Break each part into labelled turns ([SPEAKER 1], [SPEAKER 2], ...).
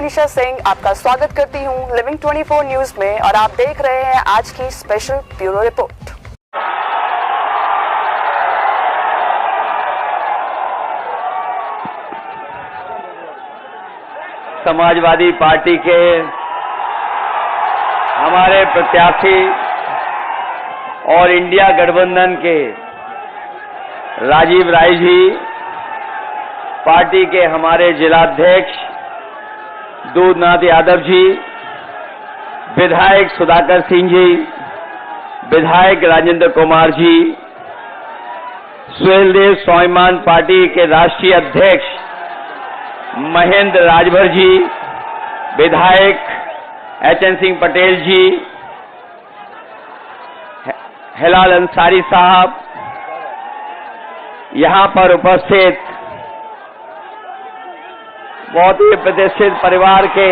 [SPEAKER 1] मनीषा सिंह आपका स्वागत करती हूं लिविंग 24 न्यूज में और आप देख रहे हैं आज की special bureau report.
[SPEAKER 2] Samajwadi party के हमारे प्रत्याशी और इंडिया गठबंधन के राजीव राय जी, पार्टी के हमारे जिलाध्यक्ष दूधनाथ यादव जी, विधायक सुधाकर सिंह जी, विधायक राजेंद्र कुमार जी, सुहेलदेव स्वाभिमान पार्टी के राष्ट्रीय अध्यक्ष महेंद्र राजभर जी, विधायक एचएन सिंह पटेल जी, हिलाल अंसारी साहब, यहां पर उपस्थित बहुत ही प्रतिष्ठित परिवार के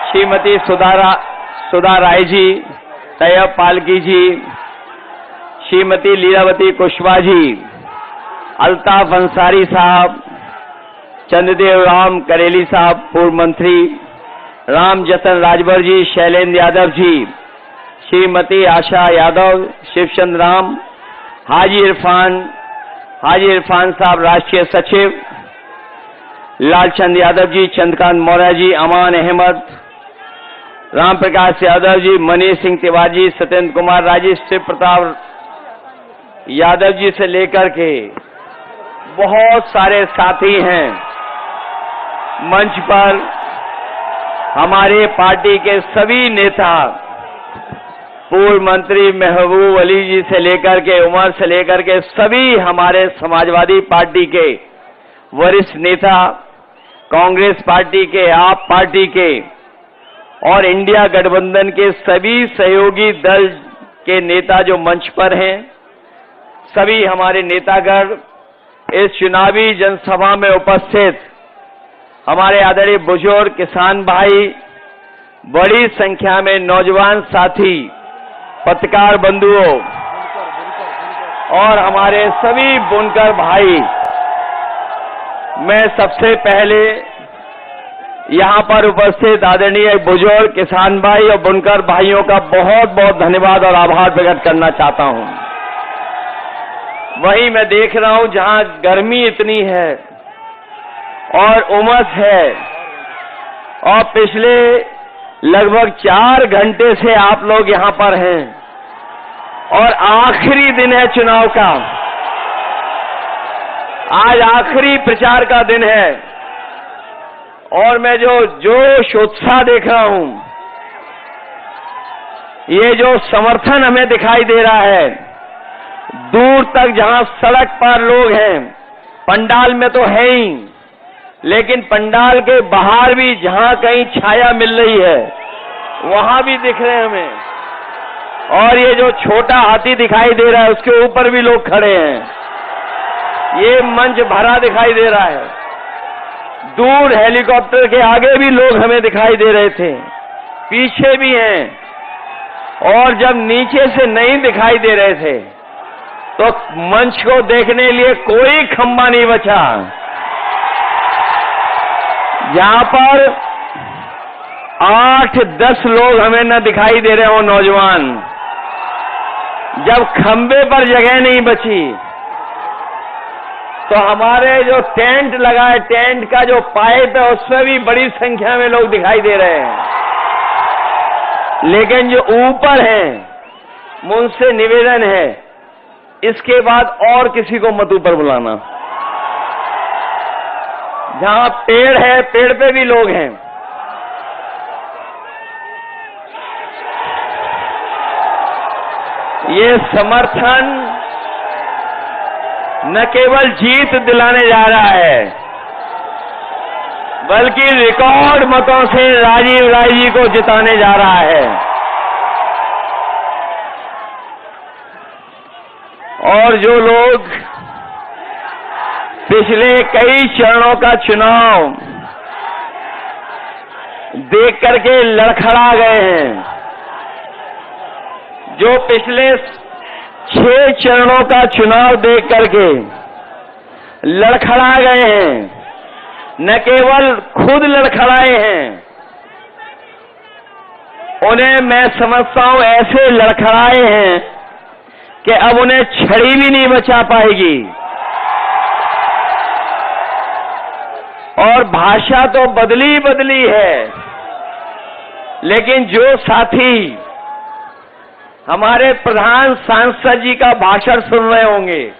[SPEAKER 2] श्रीमती सुधा राय जी, तैयब पालकी जी, श्रीमती लीलावती कुशवाहा जी, अल्ताफ अंसारी साहब, चंद्रदेव राम करेली साहब पूर्व मंत्री, राम जतन राजभर जी, शैलेंद्र यादव जी, श्रीमती आशा यादव, शिवचंद्र राम, हाजी इरफान साहब राष्ट्रीय सचिव, लालचंद यादव जी, चंद्रकांत मौर्य जी, अमान अहमद, राम प्रकाश यादव जी, मनीष सिंह तिवारी, सत्येंद्र कुमार राजी, शिव प्रताप यादव जी से लेकर के बहुत सारे साथी हैं मंच पर। हमारे पार्टी के सभी नेता, पूर्व मंत्री महबूब अली जी से लेकर के उमर से लेकर के सभी हमारे समाजवादी पार्टी के वरिष्ठ नेता, कांग्रेस पार्टी के, आप पार्टी के और इंडिया गठबंधन के सभी सहयोगी दल के नेता जो मंच पर हैं, सभी हमारे नेतागण, इस चुनावी जनसभा में उपस्थित हमारे आदरणीय बुजुर्ग किसान भाई, बड़ी संख्या में नौजवान साथी, पत्रकार बंधुओं और हमारे सभी बुनकर भाई, मैं सबसे पहले यहां पर उपस्थित आदरणीय बुजुर्ग किसान भाई और बुनकर भाइयों का बहुत बहुत धन्यवाद और आभार प्रकट करना चाहता हूं। वहीं मैं देख रहा हूं जहां गर्मी इतनी है और उमस है और पिछले लगभग 4 घंटे से आप लोग यहां पर हैं और आखिरी दिन है चुनाव का। आज आखिरी प्रचार का दिन है और मैं जो जोश उत्साह देख रहा हूं, ये जो समर्थन हमें दिखाई दे रहा है, दूर तक जहां सड़क पर लोग हैं, पंडाल में तो है ही, लेकिन पंडाल के बाहर भी जहां कहीं छाया मिल रही है वहां भी दिख रहे हैं हमें। और ये जो छोटा हाथी दिखाई दे रहा है उसके ऊपर भी लोग खड़े हैं, ये मंच भरा दिखाई दे रहा है। दूर हेलीकॉप्टर के आगे भी लोग हमें दिखाई दे रहे थे, पीछे भी हैं और जब नीचे से नहीं दिखाई दे रहे थे तो मंच को देखने के लिए कोई खंबा नहीं बचा। जहां पर 8-10 लोग हमें न दिखाई दे रहे हो नौजवान, जब खंबे पर जगह नहीं बची तो हमारे जो टेंट लगा है, टेंट का जो पाइप है उसमें भी बड़ी संख्या में लोग दिखाई दे रहे हैं। लेकिन जो ऊपर हैं, मुझसे निवेदन है इसके बाद और किसी को मत ऊपर बुलाना। जहां पेड़ है, पेड़ पे भी लोग हैं। ये समर्थन न केवल जीत दिलाने जा रहा है बल्कि रिकॉर्ड मतों से राजीव राय जी को जिताने जा रहा है। और जो लोग पिछले कई चरणों का चुनाव देख करके लड़खड़ा गए हैं, जो पिछले 6 चरणों का चुनाव देख करके लड़खड़ा गए हैं, न केवल खुद लड़खड़ाए हैं, उन्हें मैं समझता हूं ऐसे लड़खड़ाए हैं कि अब उन्हें छड़ी भी नहीं बचा पाएगी। और भाषा तो बदली बदली है, लेकिन जो साथी हमारे प्रधान सांसद जी का भाषण सुन रहे होंगे,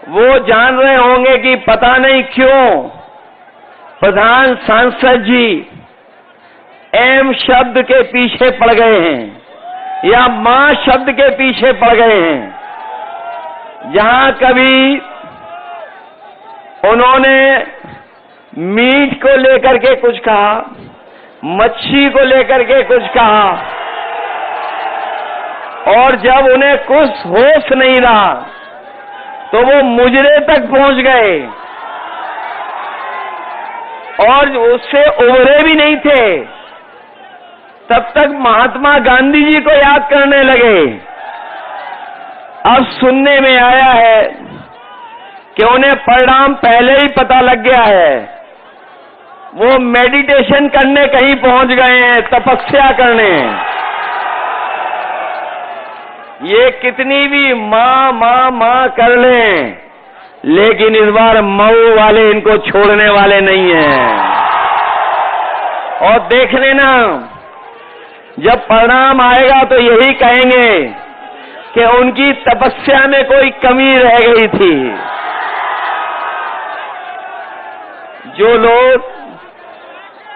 [SPEAKER 2] वो जान रहे होंगे कि पता नहीं क्यों प्रधान सांसद जी एम शब्द के पीछे पड़ गए हैं या मां शब्द के पीछे पड़ गए हैं। जहां कभी उन्होंने मीट को लेकर के कुछ कहा, मच्छी को लेकर के कुछ कहा, और जब उन्हें कुछ होश नहीं रहा तो वो मुजरे तक पहुंच गए और उससे उबरे भी नहीं थे। तब तक महात्मा गांधी जी को याद करने लगे। अब सुनने में आया है कि उन्हें परिणाम पहले ही पता लग गया है। वो मेडिटेशन करने कहीं पहुंच गए हैं, तपस्या करने। ये कितनी भी मां मां मां कर लें, लेकिन इस बार मऊ वाले इनको छोड़ने वाले नहीं हैं। और देख लेना, जब परिणाम आएगा तो यही कहेंगे कि उनकी तपस्या में कोई कमी रह गई थी। जो लोग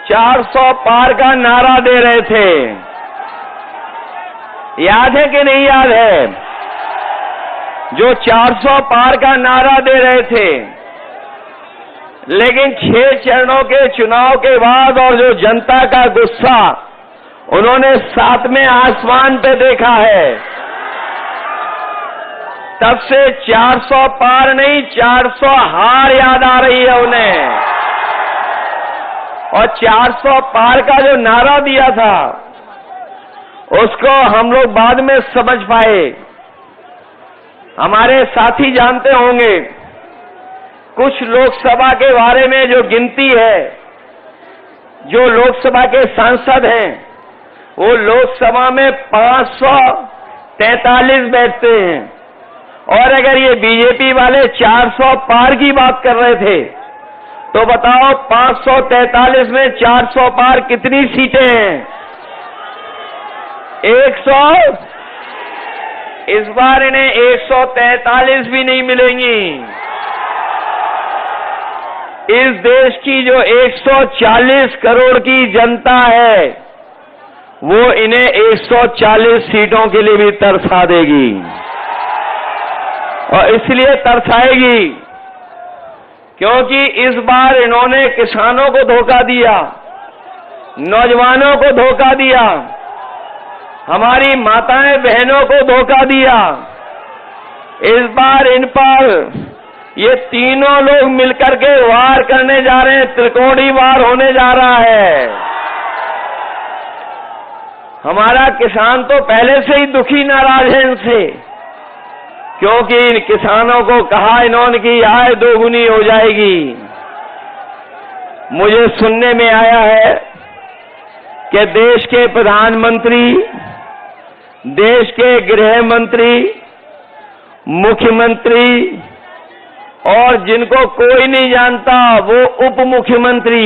[SPEAKER 2] 400 पार का नारा दे रहे थे, याद है कि नहीं याद है? जो 400 पार का नारा दे रहे थे, लेकिन 6 चरणों के चुनाव के बाद और जो जनता का गुस्सा उन्होंने 7वें आसमान पे देखा है, तब से 400 पार नहीं 400 हार याद आ रही है उन्हें। और 400 पार का जो नारा दिया था उसको हम लोग बाद में समझ पाए। हमारे साथी जानते होंगे, कुछ लोकसभा के बारे में जो गिनती है, जो लोकसभा के सांसद हैं वो लोकसभा में 543 बैठते हैं, और अगर ये बीजेपी वाले 400 पार की बात कर रहे थे तो बताओ 543 में 400 पार कितनी सीटें हैं? 100। इस बार इन्हें 143 भी नहीं मिलेंगी। इस देश की जो 140 करोड़ की जनता है, वो इन्हें 140 सीटों के लिए भी तरसा देगी। और इसलिए तरसाएगी क्योंकि इस बार इन्होंने किसानों को धोखा दिया, नौजवानों को धोखा दिया, हमारी माताएं बहनों को धोखा दिया। इस बार इन पर ये तीनों लोग मिलकर के वार करने जा रहे हैं, त्रिकोणी वार होने जा रहा है। हमारा किसान तो पहले से ही दुखी नाराज है इनसे, क्योंकि इन किसानों को कहा इन्होंने कि आय दोगुनी हो जाएगी। मुझे सुनने में आया है कि देश के प्रधानमंत्री, देश के गृह मंत्री, मुख्यमंत्री और जिनको कोई नहीं जानता वो उप मुख्यमंत्री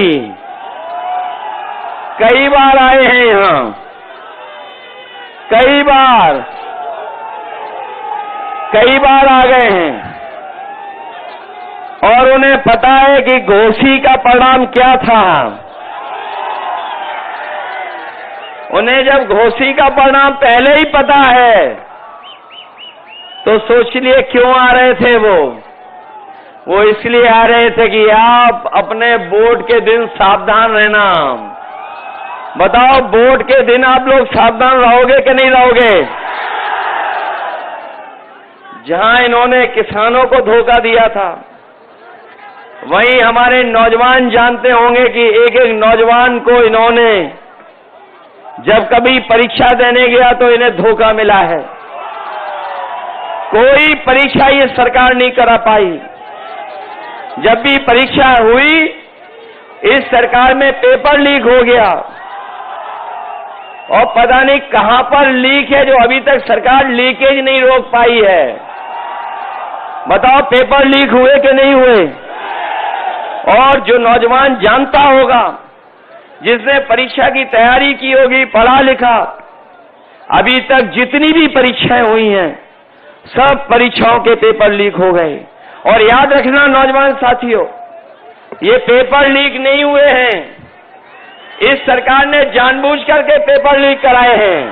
[SPEAKER 2] कई बार आए हैं यहां, कई बार आ गए हैं, और उन्हें पता है कि घोसी का परिणाम क्या था। उन्हें जब घोसी का परिणाम पहले ही पता है तो सोच लिए क्यों आ रहे थे वो इसलिए आ रहे थे कि आप अपने वोट के दिन सावधान रहना। बताओ, वोट के दिन आप लोग सावधान रहोगे कि नहीं रहोगे? जहां इन्होंने किसानों को धोखा दिया था, वहीं हमारे नौजवान जानते होंगे कि एक एक नौजवान को इन्होंने जब कभी परीक्षा देने गया तो इन्हें धोखा मिला है। कोई परीक्षा ये सरकार नहीं करा पाई। जब भी परीक्षा हुई इस सरकार में पेपर लीक हो गया और पता नहीं कहां पर लीक है जो अभी तक सरकार लीकेज नहीं रोक पाई है। बताओ पेपर लीक हुए कि नहीं हुए? और जो नौजवान जानता होगा, जिसने परीक्षा की तैयारी की होगी, पढ़ा लिखा, अभी तक जितनी भी परीक्षाएं हुई हैं सब परीक्षाओं के पेपर लीक हो गए। और याद रखना नौजवान साथियों, ये पेपर लीक नहीं हुए हैं, इस सरकार ने जानबूझ करके पेपर लीक कराए हैं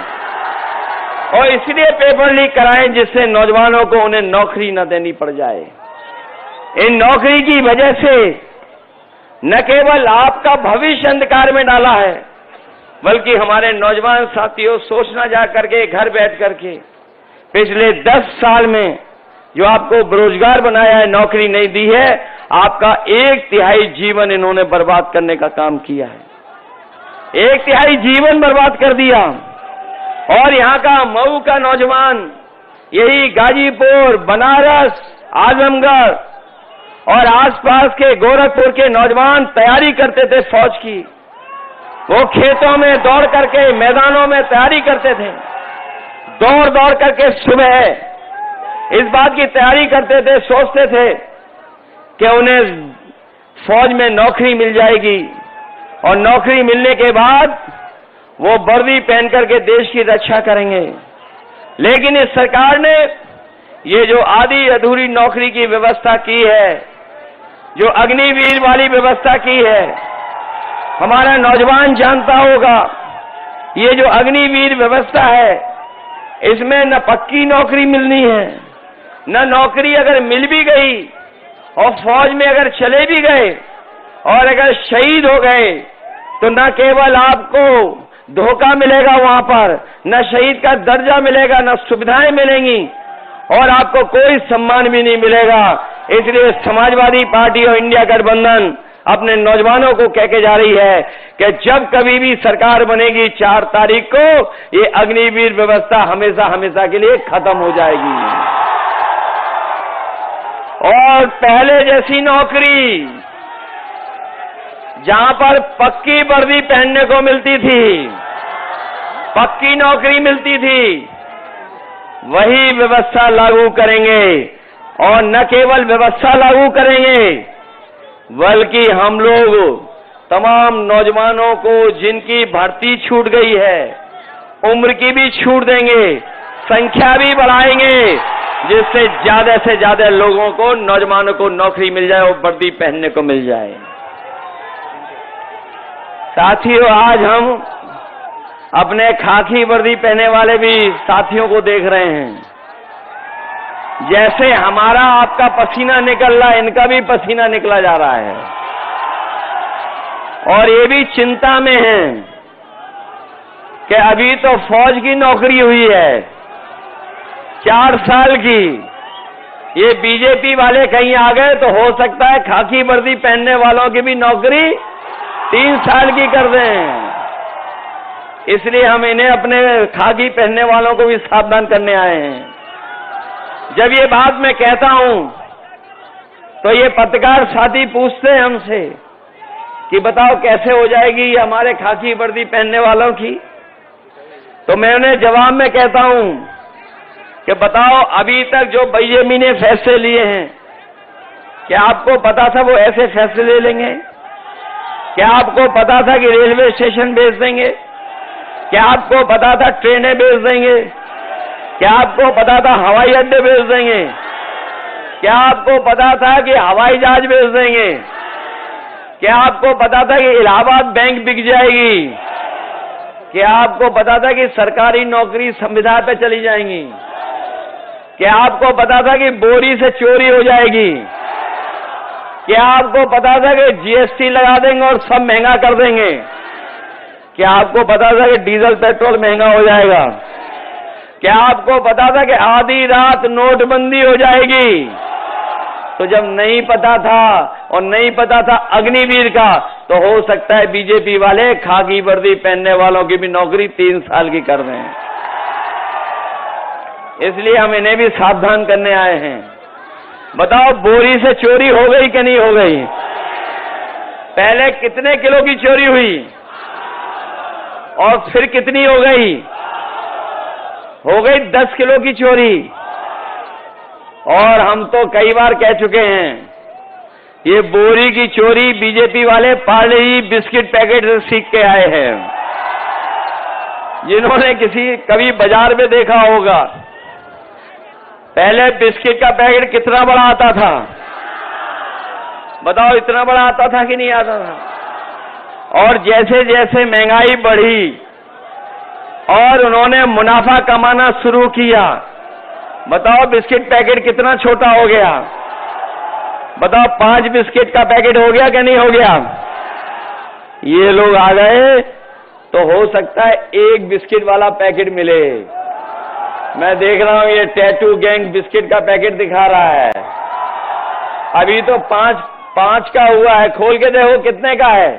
[SPEAKER 2] और इसलिए पेपर लीक कराए जिससे नौजवानों को उन्हें नौकरी न देनी पड़ जाए। इन नौकरी की वजह से न केवल आपका भविष्य अंधकार में डाला है, बल्कि हमारे नौजवान साथियों सोचना जा करके घर बैठ करके पिछले 10 साल में जो आपको बेरोजगार बनाया है, नौकरी नहीं दी है, आपका 1/3 जीवन इन्होंने बर्बाद करने का काम किया है। 1/3 जीवन बर्बाद कर दिया। और यहाँ का मऊ का नौजवान, यही गाजीपुर, बनारस, आजमगढ़ और आसपास के गोरखपुर के नौजवान तैयारी करते थे फौज की। वो खेतों में दौड़ करके, मैदानों में तैयारी करते थे, दौड़ दौड़ करके सुबह इस बात की तैयारी करते थे, सोचते थे कि उन्हें फौज में नौकरी मिल जाएगी और नौकरी मिलने के बाद वो वर्दी पहन करके देश की रक्षा करेंगे। लेकिन इस सरकार ने ये जो आधी अधूरी नौकरी की व्यवस्था की है, जो अग्निवीर वाली व्यवस्था की है, हमारा नौजवान जानता होगा, ये जो अग्निवीर व्यवस्था है इसमें न पक्की नौकरी मिलनी है, न नौकरी अगर मिल भी गई और फौज में अगर चले भी गए और अगर शहीद हो गए तो न केवल आपको धोखा मिलेगा वहां पर, न शहीद का दर्जा मिलेगा, न सुविधाएं मिलेंगी और आपको कोई सम्मान भी नहीं मिलेगा। इसलिए समाजवादी पार्टी और इंडिया गठबंधन अपने नौजवानों को कह के जा रही है कि जब कभी भी सरकार बनेगी 4 तारीख को ये अग्निवीर व्यवस्था हमेशा हमेशा के लिए खत्म हो जाएगी और पहले जैसी नौकरी जहां पर पक्की वर्दी पहनने को मिलती थी, पक्की नौकरी मिलती थी, वही व्यवस्था लागू करेंगे। और न केवल व्यवस्था लागू करेंगे बल्कि हम लोग तमाम नौजवानों को जिनकी भर्ती छूट गई है उम्र की भी छूट देंगे, संख्या भी बढ़ाएंगे, जिससे ज्यादा से ज्यादा लोगों को, नौजवानों को नौकरी मिल जाए और वर्दी पहनने को मिल जाए। साथियों, आज हम अपने खाकी वर्दी पहने वाले भी साथियों को देख रहे हैं। जैसे हमारा आपका पसीना निकल रहा है, इनका भी पसीना निकला जा रहा है और ये भी चिंता में हैं कि अभी तो फौज की नौकरी हुई है 4 साल की, ये बीजेपी वाले कहीं आ गए तो हो सकता है खाकी वर्दी पहनने वालों की भी नौकरी 3 साल की कर दें। इसलिए हम इन्हें अपने खाकी पहनने वालों को भी सावधान करने आए हैं। जब ये बात मैं कहता हूं तो ये पत्रकार साथी पूछते हैं हमसे कि बताओ कैसे हो जाएगी ये हमारे खाकी वर्दी पहनने वालों की, तो मैं उन्हें जवाब में कहता हूं कि बताओ अभी तक जो बीजेपी ने फैसले लिए हैं, क्या आपको पता था वो ऐसे फैसले ले लेंगे? क्या आपको पता था कि रेलवे स्टेशन बेच देंगे? क्या आपको पता था ट्रेनें बेच देंगे? क्या आपको पता था हवाई अड्डे बेच देंगे? क्या आपको पता था कि हवाई जहाज बेच देंगे? क्या आपको पता था कि इलाहाबाद बैंक बिक जाएगी? क्या आपको पता था कि सरकारी नौकरी संविदा पे चली जाएंगी? क्या आपको पता था कि बोरी से चोरी हो जाएगी? क्या आपको पता था कि जीएसटी लगा देंगे और सब महंगा कर देंगे? क्या आपको पता था कि डीजल पेट्रोल महंगा हो जाएगा? क्या आपको पता था कि आधी रात नोटबंदी हो जाएगी? तो जब नहीं पता था और नहीं पता था अग्निवीर का, तो हो सकता है बीजेपी वाले खाकी वर्दी पहनने वालों की भी नौकरी 3 साल की कर दें। इसलिए हम इन्हें भी सावधान करने आए हैं। बताओ बोरी से चोरी हो गई कि नहीं हो गई? पहले कितने किलो की चोरी हुई और फिर कितनी हो गई? हो गई 10 किलो की चोरी। और हम तो कई बार कह चुके हैं, ये बोरी की चोरी बीजेपी वाले पार्ले जी बिस्किट पैकेट से सीख के आए हैं। जिन्होंने कभी बाजार में देखा होगा, पहले बिस्किट का पैकेट कितना बड़ा आता था? बताओ, इतना बड़ा आता था कि नहीं आता था? और जैसे जैसे महंगाई बढ़ी और उन्होंने मुनाफा कमाना शुरू किया, बताओ बिस्किट पैकेट कितना छोटा हो गया? बताओ 5 बिस्किट का पैकेट हो गया कि नहीं हो गया? ये लोग आ गए तो हो सकता है 1 बिस्किट वाला पैकेट मिले। मैं देख रहा हूं ये टैटू गैंग बिस्किट का पैकेट दिखा रहा है। अभी तो 5 का हुआ है, खोल के देखो कितने का है।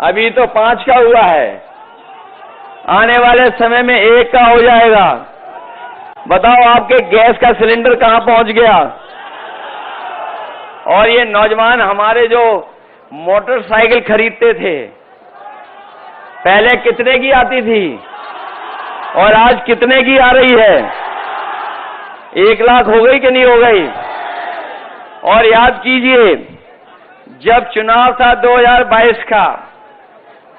[SPEAKER 2] अभी तो 5 का हुआ है, आने वाले समय में 1 का हो जाएगा। बताओ आपके गैस का सिलेंडर कहां पहुंच गया? और ये नौजवान हमारे जो मोटरसाइकिल खरीदते थे, पहले कितने की आती थी और आज कितने की आ रही है? 1 लाख हो गई कि नहीं हो गई? और याद कीजिए, जब चुनाव था 2022 का,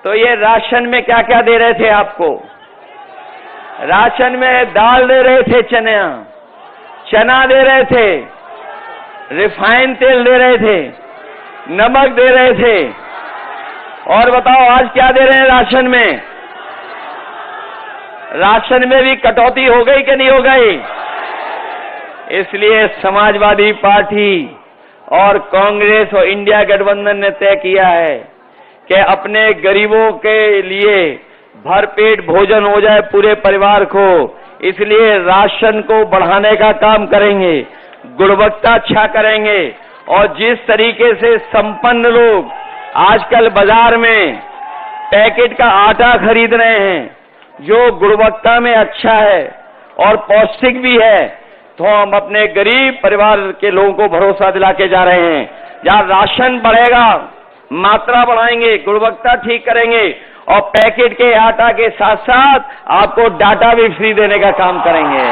[SPEAKER 2] तो ये राशन में क्या क्या दे रहे थे आपको? राशन में दाल दे रहे थे, चना दे रहे थे, रिफाइंड तेल दे रहे थे, नमक दे रहे थे। और बताओ आज क्या दे रहे हैं राशन में? राशन में भी कटौती हो गई कि नहीं हो गई? इसलिए समाजवादी पार्टी और कांग्रेस और इंडिया गठबंधन ने तय किया है कि अपने गरीबों के लिए भरपेट भोजन हो जाए पूरे परिवार को, इसलिए राशन को बढ़ाने का काम करेंगे, गुणवत्ता अच्छा करेंगे। और जिस तरीके से संपन्न लोग आजकल बाजार में पैकेट का आटा खरीद रहे हैं, जो गुणवत्ता में अच्छा है और पौष्टिक भी है, तो हम अपने गरीब परिवार के लोगों को भरोसा दिला के जा रहे हैं। जहां राशन बढ़ेगा, मात्रा बढ़ाएंगे, गुणवत्ता ठीक करेंगे और पैकेट के आटा के साथ साथ आपको डाटा भी फ्री देने का काम करेंगे।